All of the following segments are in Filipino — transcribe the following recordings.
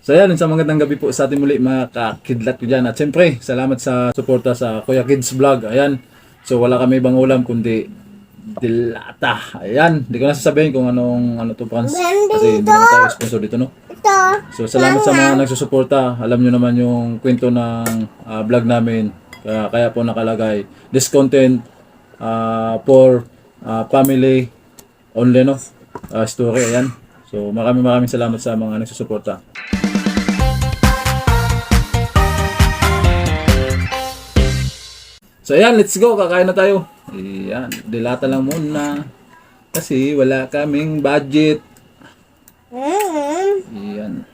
So yan, sa magandang gabi po sa ating muli mga kakidlat ko dyan. At syempre, salamat sa suporta sa Kuya Kids Vlog. Ayan. So wala kami ibang ulam kundi dilata. Ayan. Hindi ko na sasabihin kung ano to, Franz. Kasi hindi naman tayo sponsor dito, no? So salamat sa mga nagsusuporta. Alam nyo naman yung kwento ng vlog namin. Kaya po nakalagay. This content for family only, no? Story. Ayan. So maraming salamat sa mga nagsusuporta. So ayan, let's go. Kakain na tayo. Ayan, dilata lang muna. Kasi wala kaming budget. Ayan.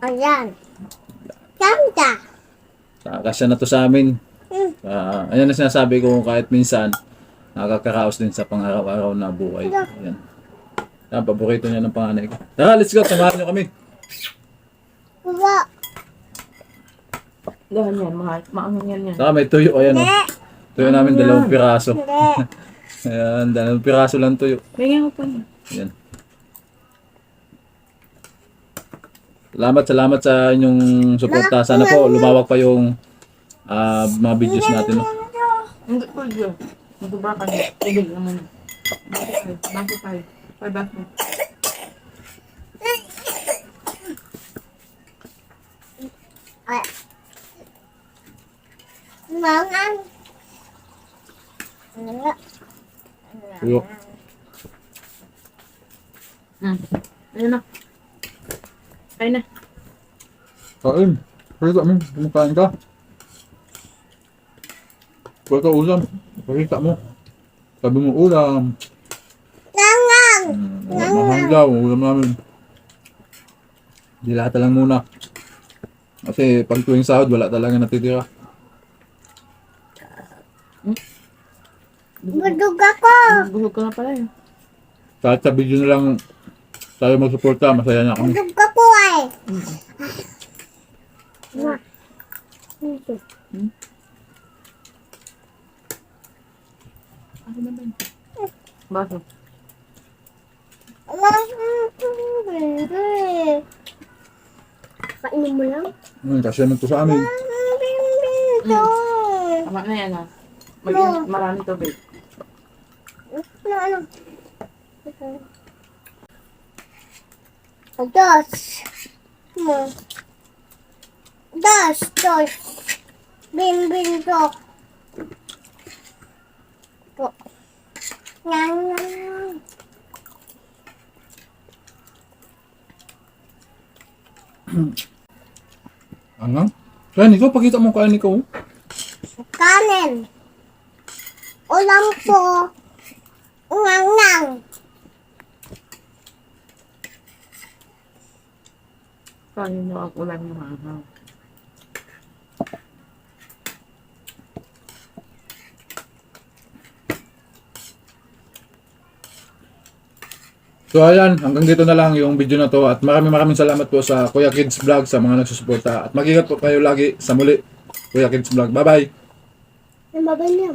Ayan. Ganda. Kasya na to sa amin. Ayan na sinasabi ko kahit minsan nakakaraos din sa pang-araw-araw na buhay. Ayan. Ayan, paborito niya ng panganay ko. Tara, let's go. Samahan niyo kami. Wala. Dahan yan, mahal. Maangang yan yan. Saka may tuyo. Ayan o. Tuyo namin 2 piraso. Ayan, 2 piraso lang tuyo. Bigyan ko pa niya. Ayan. Salamat sa inyong suporta. Sana po lumawak pa yung mga videos natin. No? Hindi ko dyan. Magubra ka niya. Tigil naman. Bakit tayo? Pay back mo. Mangan. Tuyo. Ayun na. Kain na. Kain. Pakita mo. Kumakain ka. Huwag ka ulam. Pakita mo. Sabi mo ulam. Mangan. Mahal daw. Ulam namin. Dilata lang muna. Kasi pag tuwing sahod, wala talaga natitira. Budog ako. Bulog ka na pala yun. Kahit sa video na lang tayo magsuporta, masaya na kami. Budog ako ay. Ako na ba yun? Baso. Kainin mo lang. Kasi ano to sa amin. Tama na yan ha. Maraming tubig. Ano? Dos. Dos. Bin, dok. Nang. Angang? Kain ikaw, pakita mo kain ikaw. Kanin. Ulam po. Nang. Kain nyo ang ulan ng mahal. So ayan, hanggang dito na lang yung video na to at maraming salamat po sa Kuya Kids Vlog sa mga nagsusuporta at mag-ingat po kayo lagi sa muli. Kuya Kids Vlog. Bye bye! Ang babay niya.